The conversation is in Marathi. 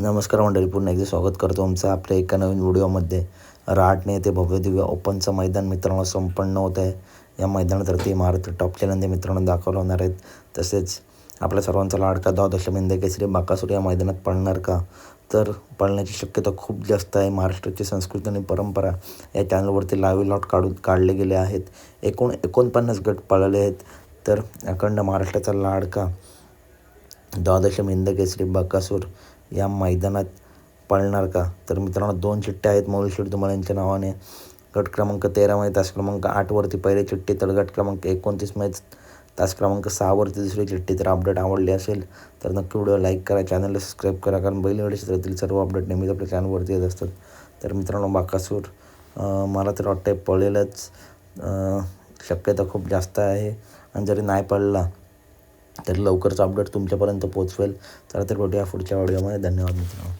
नमस्कार मंडळी, पुन्हा एकदा स्वागत करतो तुमचं आपल्या एका नवीन व्हिडिओमध्ये. रहाटणे येथे भव्य दिव्य ओपनचं मैदान मित्रांनो संपन्न होत आहे. या मैदानावरती महाराष्ट्र टॉप चॅलेंज मित्रांनो दाखवलं होणार आहेत. तसेच आपल्या सर्वांचा लाडका द्वादश हिंद केसरी बकासूर या मैदानात पळणार का, तर पळण्याची शक्यता खूप जास्त आहे. महाराष्ट्राची संस्कृती आणि परंपरा या चॅनलवरती लाईव्ह लॉट काढले गेले आहेत. 49 गट पळाले आहेत. तर अखंड महाराष्ट्राचा लाडका द्वादश हिंद केसरी बकासूर या मैदानात पळणार का, तर मित्रांनो 2 चिठ्ठ्या आहेत मौली तुम्हाला यांच्या नावाने. गट क्रमांक 13 मध्ये तास क्रमांक 8 वरती पहिली चिठ्ठी, तर गट क्रमांक 29 मध्ये तास क्रमांक 6 वरती दुसरी चिठ्ठी. तर अपडेट आवडली असेल तर नक्की व्हिडिओ लाईक करा, चॅनलला सबस्क्राईब करा, कारण बैलगाडी क्षेत्रातील सर्व अपडेट नेहमीच आपल्या चॅनलवरती येत असतात. तर मित्रांनो बकासूर मला तर वाटतं पळेलच, शक्यता खूप जास्त आहे. आणि जरी नाही पळला तर लवकरच अपडेट तुमच्यापर्यंत पोहोचवेल. तर भेटूया पुढच्या व्हिडिओमध्ये. धन्यवाद मित्रांनो.